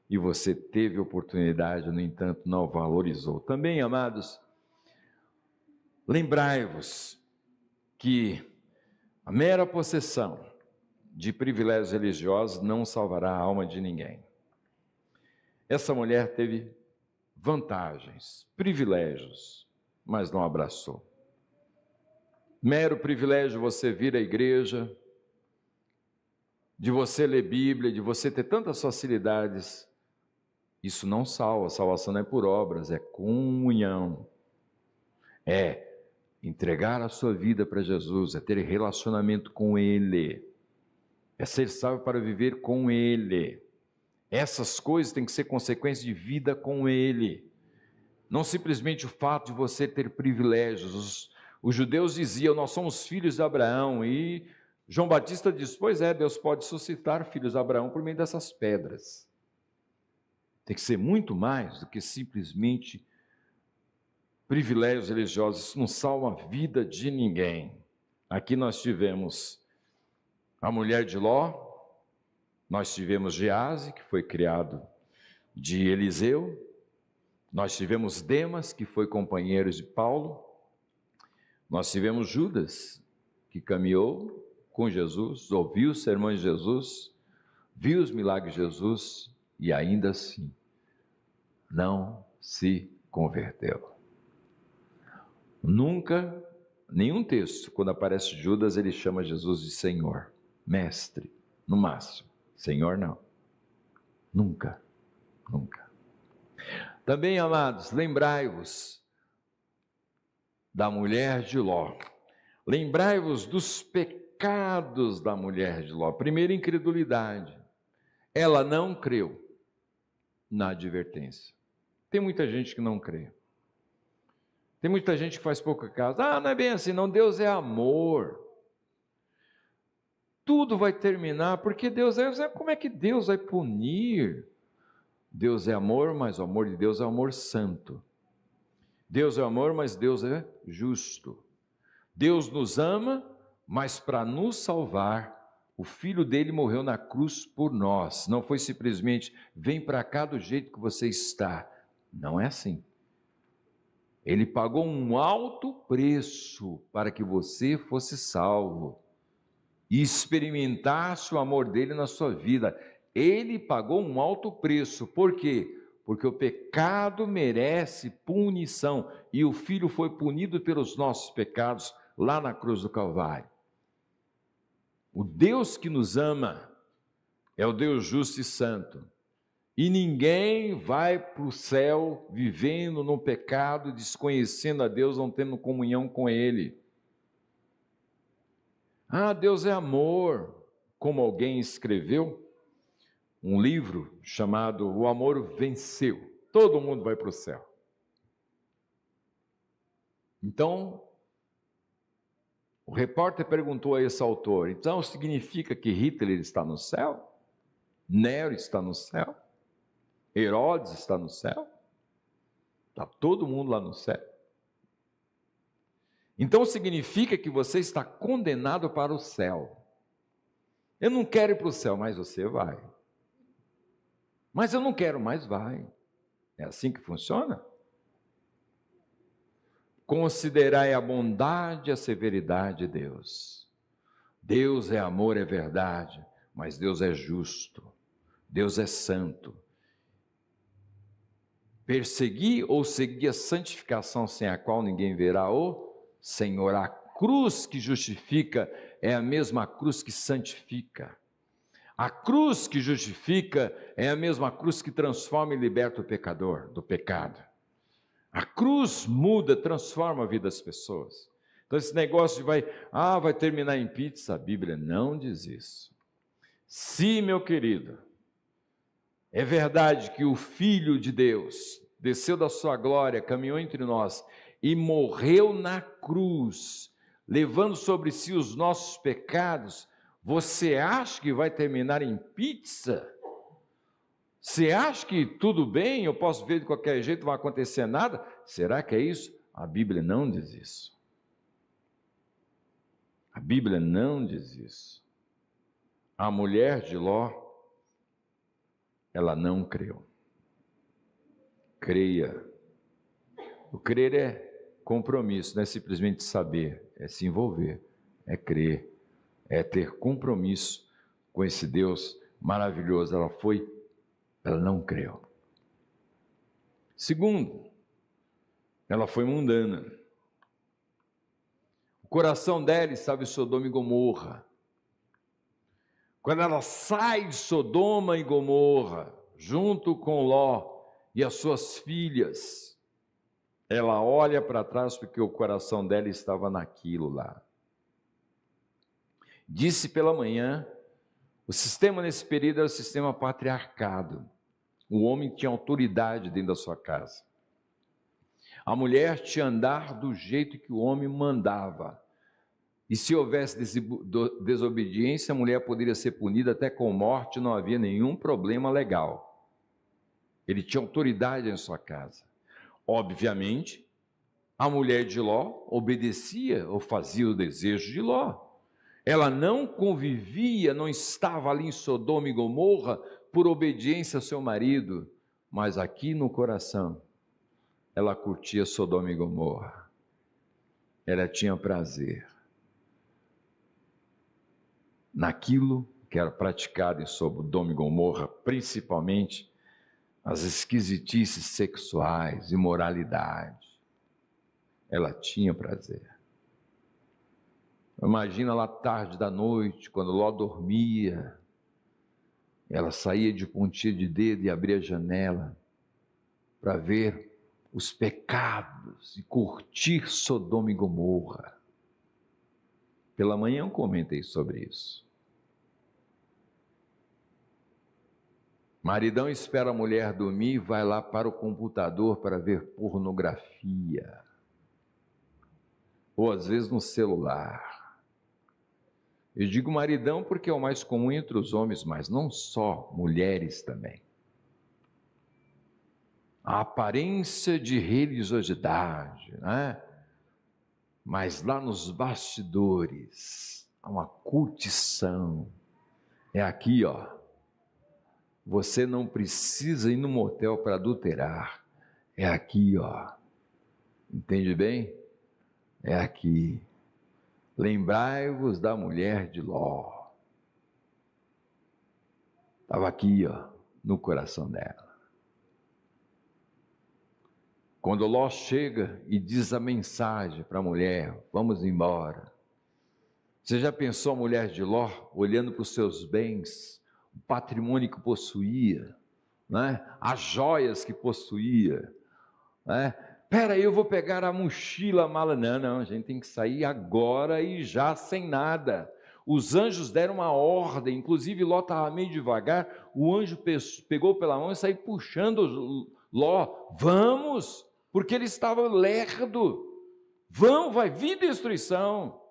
Speaker 1: e você teve oportunidade, no entanto, não valorizou. Também, amados, lembrai-vos que a mera possessão de privilégios religiosos não salvará a alma de ninguém. Essa mulher teve vantagens, privilégios, mas não abraçou. Mero privilégio você vir à igreja, de você ler Bíblia, de você ter tantas facilidades, isso não salva. A salvação não é por obras, é comunhão. É entregar a sua vida para Jesus, é ter relacionamento com Ele, é ser salvo para viver com Ele. Essas coisas têm que ser consequências de vida com Ele, não simplesmente o fato de você ter privilégios. Os judeus diziam: nós somos filhos de Abraão, e João Batista diz: pois é, Deus pode suscitar filhos de Abraão por meio dessas pedras. Tem que ser muito mais do que simplesmente privilégios religiosos. Isso não salva a vida de ninguém. Aqui nós tivemos a mulher de Ló, nós tivemos Gease, que foi criado de Eliseu, nós tivemos Demas, que foi companheiro de Paulo, nós tivemos Judas, que caminhou com Jesus, ouviu os sermões de Jesus, viu os milagres de Jesus e ainda assim não se converteu. Nunca, nenhum texto, quando aparece Judas, ele chama Jesus de Senhor, mestre, no máximo. Senhor não. Nunca, nunca. Também, amados, lembrai-vos da mulher de Ló. Lembrai-vos dos pecados da mulher de Ló. Primeiro, incredulidade. Ela não creu na advertência. Tem muita gente que não crê. Tem muita gente que faz pouco caso. Não é bem assim, não. Deus é amor. Tudo vai terminar, porque Deus é... Como é que Deus vai punir? Deus é amor, mas o amor de Deus é amor santo. Deus é amor, mas Deus é justo. Deus nos ama, mas para nos salvar, o Filho dele morreu na cruz por nós. Não foi simplesmente, vem para cá do jeito que você está. Não é assim. Ele pagou um alto preço para que você fosse salvo e experimentasse o amor dele na sua vida. Ele pagou um alto preço. Por quê? Porque o pecado merece punição e o Filho foi punido pelos nossos pecados lá na cruz do Calvário. O Deus que nos ama é o Deus justo e santo. E ninguém vai para o céu vivendo no pecado, desconhecendo a Deus, não tendo comunhão com Ele. Deus é amor, como alguém escreveu um livro chamado O Amor Venceu. Todo mundo vai para o céu. Então, o repórter perguntou a esse autor, então significa que Hitler está no céu? Nero está no céu? Herodes está no céu? Está todo mundo lá no céu? Então significa que você está condenado para o céu. Eu não quero ir para o céu, mas você vai. Mas eu não quero, mas vai. É assim que funciona? Considerai a bondade e a severidade de Deus. Deus é amor, é verdade, mas Deus é justo. Deus é santo. Perseguir ou seguir a santificação sem a qual ninguém verá o Senhor. A cruz que justifica é a mesma cruz que santifica. A cruz que justifica é a mesma cruz que transforma e liberta o pecador do pecado. A cruz muda, transforma a vida das pessoas. Então esse negócio de vai terminar em pizza, a Bíblia não diz isso. Se, meu querido, é verdade que o Filho de Deus desceu da sua glória, caminhou entre nós e morreu na cruz, levando sobre si os nossos pecados, você acha que vai terminar em pizza? Você acha que tudo bem, eu posso ver de qualquer jeito, não vai acontecer nada? Será que é isso? A Bíblia não diz isso. A Bíblia não diz isso. A mulher de Ló, ela não creu. Creia. O crer é compromisso, não é simplesmente saber, é se envolver, é crer, é ter compromisso com esse Deus maravilhoso. Ela não creu. Segundo, ela foi mundana. O coração dela estava em Sodoma e Gomorra. Quando ela sai de Sodoma e Gomorra, junto com Ló e as suas filhas, ela olha para trás porque o coração dela estava naquilo lá. Disse pela manhã, o sistema nesse período era o sistema patriarcado. O homem tinha autoridade dentro da sua casa. A mulher tinha andar do jeito que o homem mandava. E se houvesse desobediência, a mulher poderia ser punida até com morte, não havia nenhum problema legal. Ele tinha autoridade em sua casa. Obviamente, a mulher de Ló obedecia ou fazia o desejo de Ló. Ela não convivia, não estava ali em Sodoma e Gomorra por obediência ao seu marido, mas aqui no coração, ela curtia Sodoma e Gomorra. Ela tinha prazer naquilo que era praticado em Sodoma e Gomorra, principalmente as esquisitices sexuais, imoralidade. Ela tinha prazer. Imagina lá tarde da noite, quando Ló dormia, ela saía de pontinha de dedo e abria a janela para ver os pecados e curtir Sodoma e Gomorra. Pela manhã eu comentei sobre isso. Maridão espera a mulher dormir e vai lá para o computador para ver pornografia. Ou às vezes no celular. Eu digo maridão porque é o mais comum entre os homens, mas não só, mulheres também. A aparência de religiosidade, né? Mas lá nos bastidores, há uma curtição. É aqui, ó. Você não precisa ir no motel para adulterar. É aqui, ó. Entende bem? É aqui. Lembrai-vos da mulher de Ló. Estava aqui, ó, no coração dela. Quando Ló chega e diz a mensagem para a mulher, vamos embora. Você já pensou a mulher de Ló olhando para os seus bens, o patrimônio que possuía, né? As joias que possuía, né? Espera aí, eu vou pegar a mochila, a mala. Não, a gente tem que sair agora e já sem nada. Os anjos deram uma ordem, inclusive Ló estava meio devagar, o anjo pegou pela mão e saiu puxando Ló. Vamos, porque ele estava lerdo. Vai vir destruição.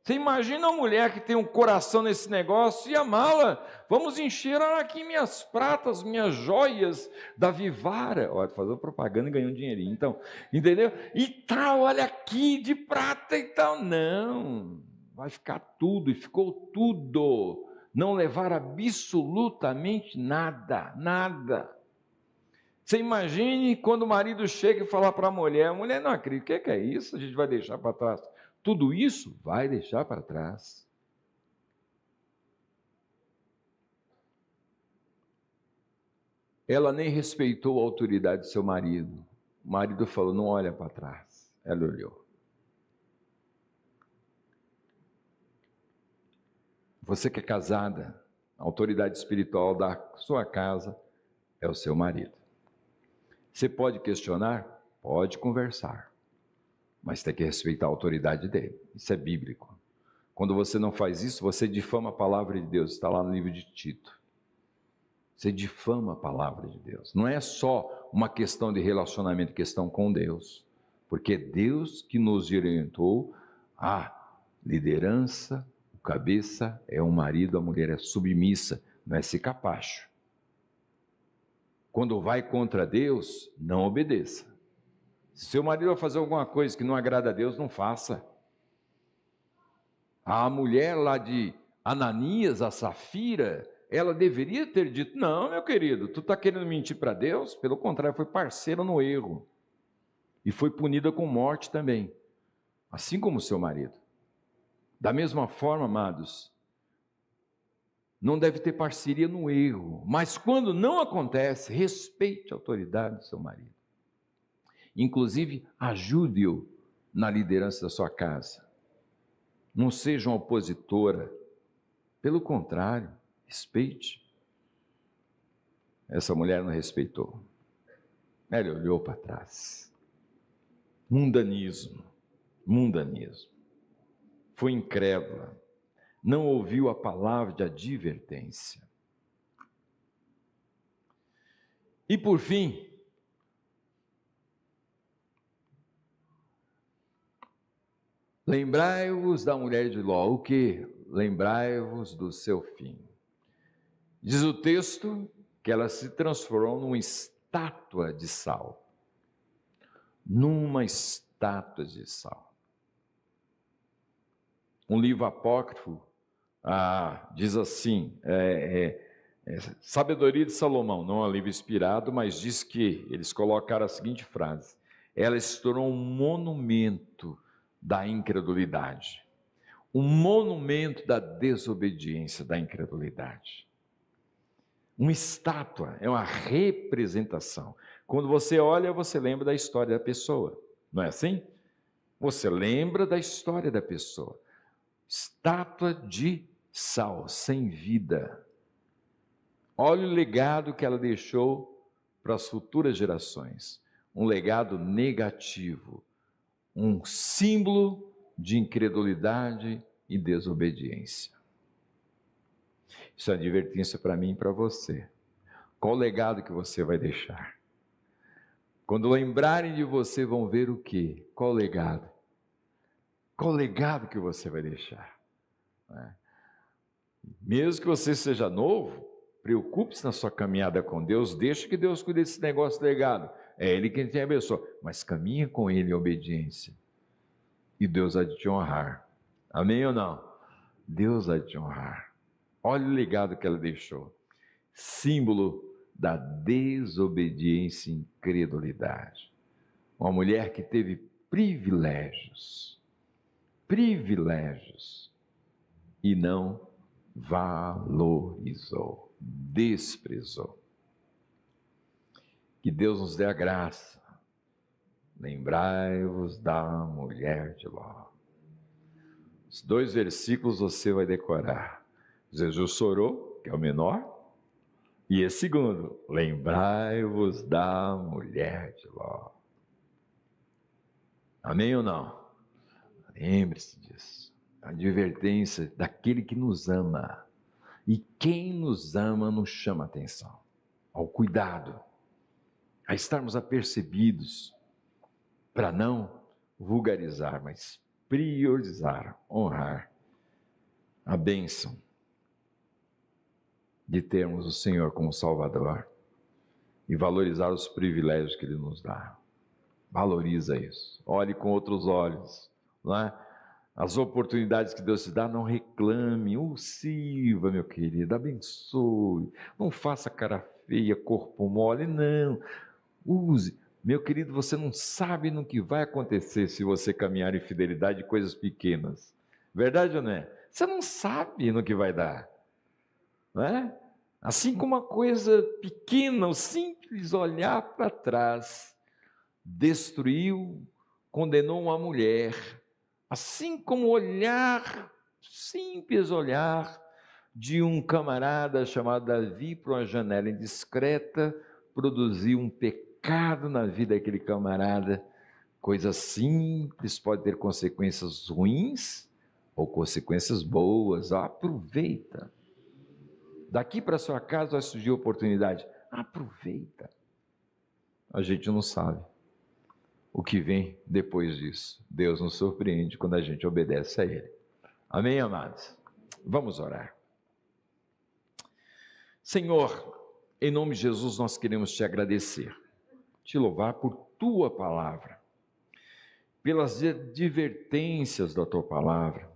Speaker 1: Você imagina uma mulher que tem um coração nesse negócio e a mala, vamos encher aqui minhas pratas, minhas joias da Vivara. Olha, fazer propaganda e ganhar um dinheirinho, então, entendeu? E tal, olha aqui, de prata e tal. Não, vai ficar tudo, e ficou tudo. Não levar absolutamente nada, nada. Você imagine quando o marido chega e fala para a mulher não acredita, o que é isso? A gente vai deixar para trás. Tudo isso vai deixar para trás. Ela nem respeitou a autoridade do seu marido. O marido falou, não olha para trás. Ela olhou. Você que é casada, a autoridade espiritual da sua casa é o seu marido. Você pode questionar? Pode conversar. Mas tem que respeitar a autoridade dele. Isso é bíblico. Quando você não faz isso, você difama a palavra de Deus. Está lá no livro de Tito. Você difama a palavra de Deus. Não é só uma questão de relacionamento, questão com Deus. Porque é Deus que nos orientou a liderança, o cabeça é o marido, a mulher é submissa, não é esse capacho. Quando vai contra Deus, não obedeça. Se seu marido vai fazer alguma coisa que não agrada a Deus, não faça. A mulher lá de Ananias, a Safira, ela deveria ter dito, não, meu querido, tu está querendo mentir para Deus? Pelo contrário, foi parceira no erro. E foi punida com morte também. Assim como o seu marido. Da mesma forma, amados, não deve ter parceria no erro. Mas quando não acontece, respeite a autoridade do seu marido. Inclusive, ajude-o na liderança da sua casa. Não seja uma opositora. Pelo contrário, respeite. Essa mulher não respeitou. Ela olhou para trás. Mundanismo. Foi incrédula. Não ouviu a palavra de advertência. E por fim, lembrai-vos da mulher de Ló. O que? Lembrai-vos do seu fim. Diz o texto que ela se transformou numa estátua de sal. Numa estátua de sal. Um livro apócrifo diz assim, Sabedoria de Salomão, não é um livro inspirado, mas diz que eles colocaram a seguinte frase: ela se tornou um monumento da incredulidade, um monumento da desobediência, da incredulidade. Uma estátua é uma representação. Quando você olha, você lembra da história da pessoa, não é assim? Você lembra da história da pessoa. Estátua de sal, sem vida. Olha o legado que ela deixou para as futuras gerações. Um legado negativo, um símbolo de incredulidade e desobediência. Isso é advertência para mim e para você. Qual o legado que você vai deixar? Quando lembrarem de você, vão ver o quê? Qual o legado? Qual o legado que você vai deixar? Mesmo que você seja novo, preocupe-se na sua caminhada com Deus, deixe que Deus cuide desse negócio de legado. É Ele quem te abençoa, mas caminha com Ele em obediência. E Deus há de te honrar. Amém ou não? Deus há de te honrar. Olha o legado que ela deixou. Símbolo da desobediência e incredulidade. Uma mulher que teve privilégios. E não valorizou, desprezou. Que Deus nos dê a graça. Lembrai-vos da mulher de Ló. Os 2 versículos você vai decorar. Jesus chorou, que é o menor, e esse segundo, lembrai-vos da mulher de Ló. Amém ou não? Lembre-se disso. A advertência daquele que nos ama. E quem nos ama nos chama atenção. Ao cuidado. A estarmos apercebidos. Para não vulgarizar, mas priorizar, honrar a bênção de termos o Senhor como Salvador e valorizar os privilégios que Ele nos dá. Valoriza isso. Olhe com outros olhos, não é? As oportunidades que Deus te dá, não reclame, sirva, meu querido, abençoe, não faça cara feia, corpo mole, não, use. Meu querido, você não sabe no que vai acontecer se você caminhar em fidelidade de coisas pequenas. Verdade ou não é? Você não sabe no que vai dar. Não é? Assim como uma coisa pequena, o simples olhar para trás, destruiu, condenou uma mulher. Assim como o olhar, simples olhar de um camarada chamado Davi para uma janela indiscreta, produziu um pecado na vida daquele camarada. Coisa simples pode ter consequências ruins ou consequências boas. Aproveita. Daqui para sua casa vai surgir oportunidade. Aproveita. A gente não sabe o que vem depois disso. Deus nos surpreende quando a gente obedece a Ele. Amém, amados? Vamos orar. Senhor, em nome de Jesus nós queremos te agradecer, te louvar por tua palavra, pelas advertências da tua palavra,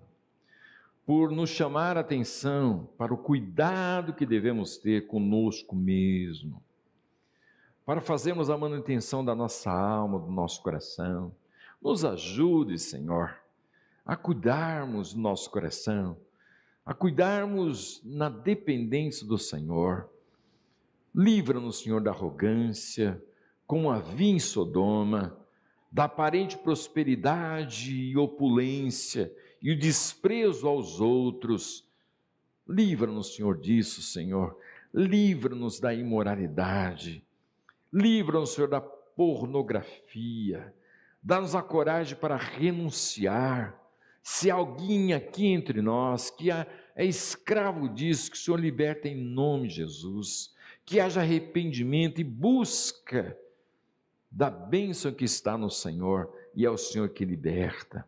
Speaker 1: por nos chamar a atenção para o cuidado que devemos ter conosco mesmo, para fazermos a manutenção da nossa alma, do nosso coração. Nos ajude, Senhor, a cuidarmos do nosso coração, a cuidarmos na dependência do Senhor. Livra-nos, Senhor, da arrogância, como havia em Sodoma, da aparente prosperidade e opulência e o desprezo aos outros. Livra-nos, Senhor, disso, Senhor. Livra-nos da imoralidade. Livra-nos, Senhor, da pornografia. Dá-nos a coragem para renunciar. Se alguém aqui entre nós que é escravo disso, que o Senhor liberta em nome de Jesus. Que haja arrependimento e busca da bênção que está no Senhor, e é o Senhor que liberta.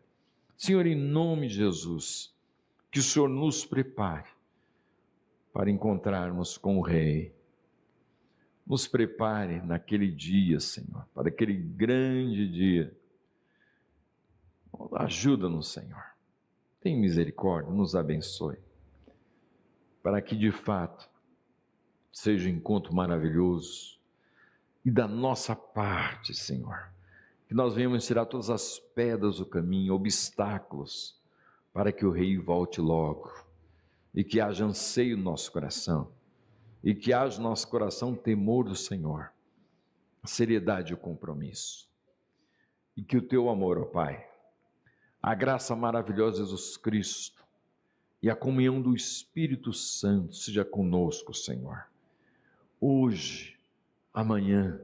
Speaker 1: Senhor, em nome de Jesus, que o Senhor nos prepare para encontrarmos com o Rei, Nos prepare naquele dia, Senhor, para aquele grande dia. Ajuda-nos, Senhor. Tem misericórdia, nos abençoe. Para que, de fato, seja um encontro maravilhoso. E da nossa parte, Senhor, que nós venhamos tirar todas as pedras do caminho, obstáculos, para que o Rei volte logo. E que haja anseio no nosso coração. E que haja no nosso coração temor do Senhor. A seriedade e o compromisso. E que o teu amor, ó Pai, a graça maravilhosa de Jesus Cristo e a comunhão do Espírito Santo seja conosco, Senhor. Hoje, amanhã,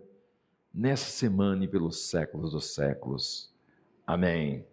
Speaker 1: nessa semana e pelos séculos dos séculos. Amém.